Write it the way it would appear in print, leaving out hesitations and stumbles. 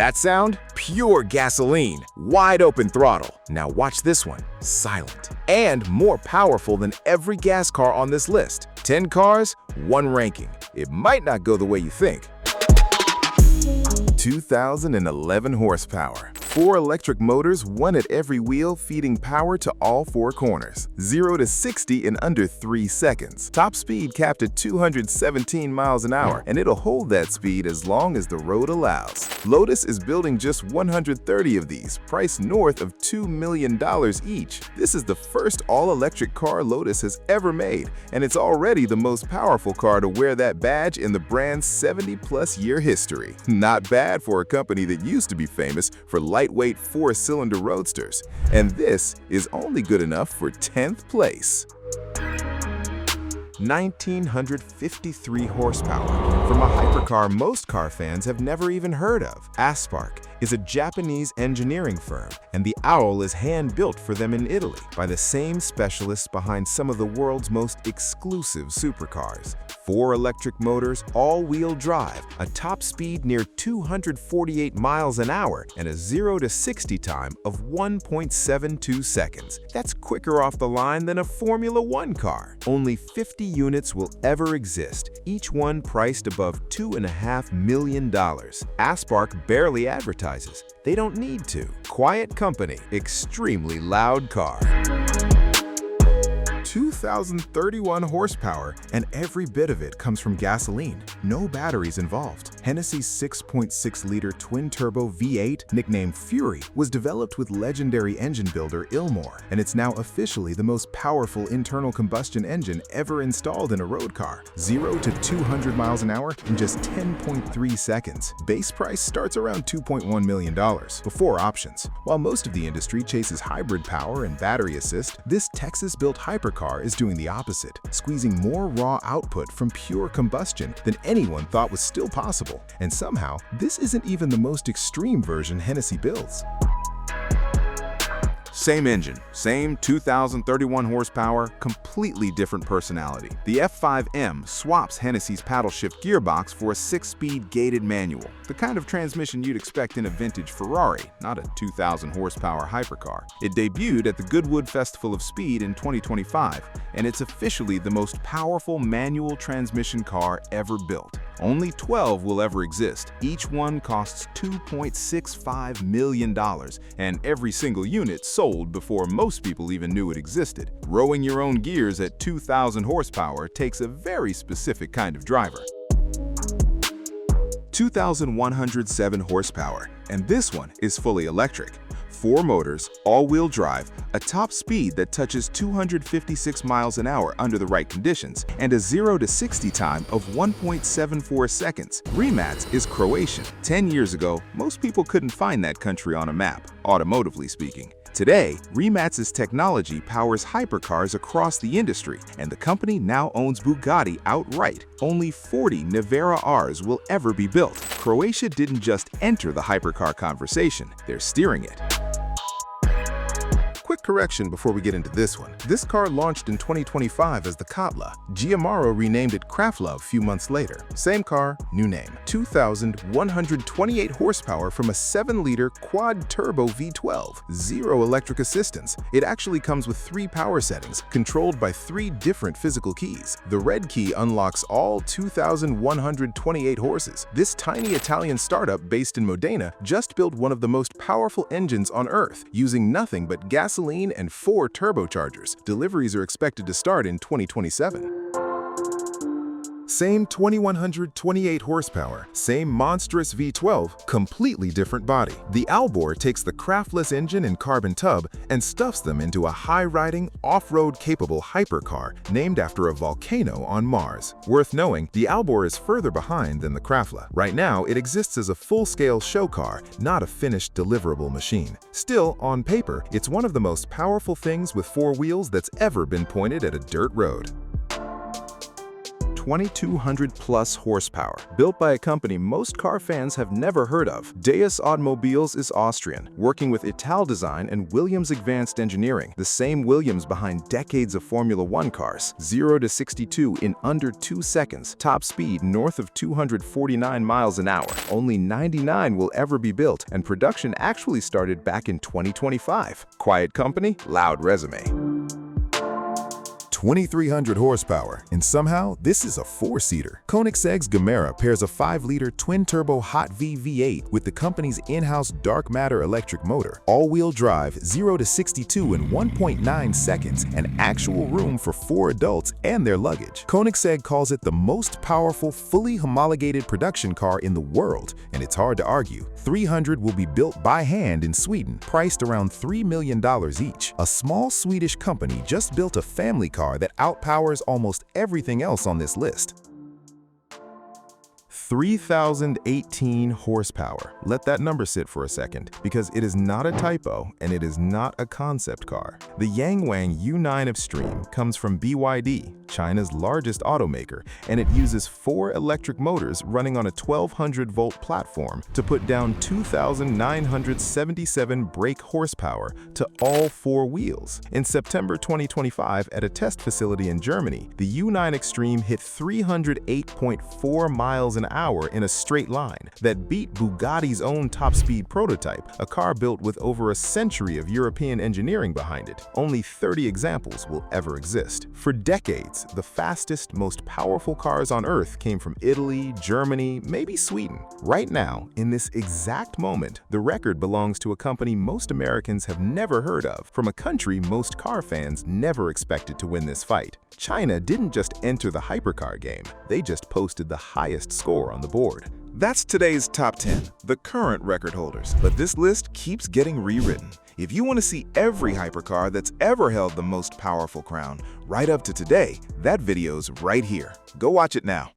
That sound? Pure gasoline, wide open throttle. Now watch this one, silent, and more powerful than every gas car on this list. 10 cars, 1 ranking. It might not go the way you think. 2011 horsepower. 4 electric motors, 1 at every wheel, feeding power to all 4 corners. 0 to 60 in under 3 seconds. Top speed capped at 217 miles an hour, and it'll hold that speed as long as the road allows. Lotus is building just 130 of these, priced north of $2 million each. This is the first all-electric car Lotus has ever made, and it's already the most powerful car to wear that badge in the brand's 70-plus-year history. Not bad for a company that used to be famous for lightweight 4-cylinder roadsters. And this is only good enough for 10th place. 1,953 horsepower from a hypercar most car fans have never even heard of. Aspark is a Japanese engineering firm, and the Owl is hand-built for them in Italy by the same specialists behind some of the world's most exclusive supercars. 4 electric motors, all-wheel drive, a top speed near 248 miles an hour, and a 0 to 60 time of 1.72 seconds. That's quicker off the line than a Formula One car. Only 50 units will ever exist, each one priced above $2.5 million. Aspark barely advertises. They don't need to. Quiet company, extremely loud car. 2,031 horsepower, and every bit of it comes from gasoline. No batteries involved. Hennessey's 6.6-liter twin-turbo V8, nicknamed Fury, was developed with legendary engine builder Ilmor, and it's now officially the most powerful internal combustion engine ever installed in a road car. 0 to 200 miles an hour in just 10.3 seconds. Base price starts around $2.1 million, before options. While most of the industry chases hybrid power and battery assist, this Texas-built hypercar is doing the opposite, squeezing more raw output from pure combustion than anyone thought was still possible. And somehow, this isn't even the most extreme version Hennessey builds. Same engine, same 2,031 horsepower, completely different personality. The F5M swaps Hennessey's paddle shift gearbox for a 6-speed gated manual, the kind of transmission you'd expect in a vintage Ferrari, not a 2,000 horsepower hypercar. It debuted at the Goodwood Festival of Speed in 2025, and it's officially the most powerful manual transmission car ever built. Only 12 will ever exist. Each one costs $2.65 million, and every single unit sold before most people even knew it existed. Rowing your own gears at 2,000 horsepower takes a very specific kind of driver. 2,107 horsepower, and this one is fully electric. 4 motors, all-wheel drive, a top speed that touches 256 miles an hour under the right conditions, and a 0 to 60 time of 1.74 seconds. Rimac is Croatian. 10 years ago, most people couldn't find that country on a map, automotively speaking. Today, Rimac's technology powers hypercars across the industry, and the company now owns Bugatti outright. Only 40 Nevera Rs will ever be built. Croatia didn't just enter the hypercar conversation, they're steering it. Quick correction before we get into this one. This car launched in 2025 as the Krafla. Giamaro renamed it Krafla a few months later. Same car, new name. 2,128 horsepower from a 7-liter quad-turbo V12. 0 electric assistance. It actually comes with 3 power settings, controlled by 3 different physical keys. The red key unlocks all 2,128 horses. This tiny Italian startup based in Modena just built one of the most powerful engines on Earth, using nothing but gasoline and 4 turbochargers. Deliveries are expected to start in 2027. Same 2,128 horsepower, same monstrous V12, completely different body. The Albor takes the Krafla's engine and carbon tub and stuffs them into a high-riding, off-road capable hypercar named after a volcano on Mars. Worth knowing, the Albor is further behind than the Krafla. Right now, it exists as a full-scale show car, not a finished deliverable machine. Still, on paper, it's one of the most powerful things with 4 wheels that's ever been pointed at a dirt road. 2,200 plus horsepower. Built by a company most car fans have never heard of, Deus Automobiles is Austrian, working with Italdesign and Williams Advanced Engineering, the same Williams behind decades of Formula One cars. 0 to 62 in under 2 seconds, top speed north of 249 miles an hour. Only 99 will ever be built, and production actually started back in 2025. Quiet company, loud resume. 2,300 horsepower, and somehow this is a 4-seater. Koenigsegg Gemera pairs a 5-liter twin-turbo hot V V8 with the company's in-house dark matter electric motor. All-wheel drive, 0 to 62 in 1.9 seconds, and actual room for 4 adults and their luggage. Koenigsegg calls it the most powerful, fully homologated production car in the world, and it's hard to argue. 300 will be built by hand in Sweden, priced around $3 million each. A small Swedish company just built a family car that outpowers almost everything else on this list. 3,018 horsepower. Let that number sit for a second, because it is not a typo and it is not a concept car. The Yangwang U9 Xtreme comes from BYD, China's largest automaker, and it uses 4 electric motors running on a 1,200-volt platform to put down 2,977 brake horsepower to all 4 wheels. In September 2025, at a test facility in Germany, the U9 Xtreme hit 308.4 miles an hour in a straight line that beat Bugatti's own top-speed prototype, a car built with over a century of European engineering behind it. Only 30 examples will ever exist. For decades, the fastest, most powerful cars on Earth came from Italy, Germany, maybe Sweden. Right now, in this exact moment, the record belongs to a company most Americans have never heard of, from a country most car fans never expected to win this fight. China didn't just enter the hypercar game, they just posted the highest score on the board. That's today's top 10, the current record holders, but this list keeps getting rewritten. If you want to see every hypercar that's ever held the most powerful crown, right up to today, that video's right here. Go watch it now.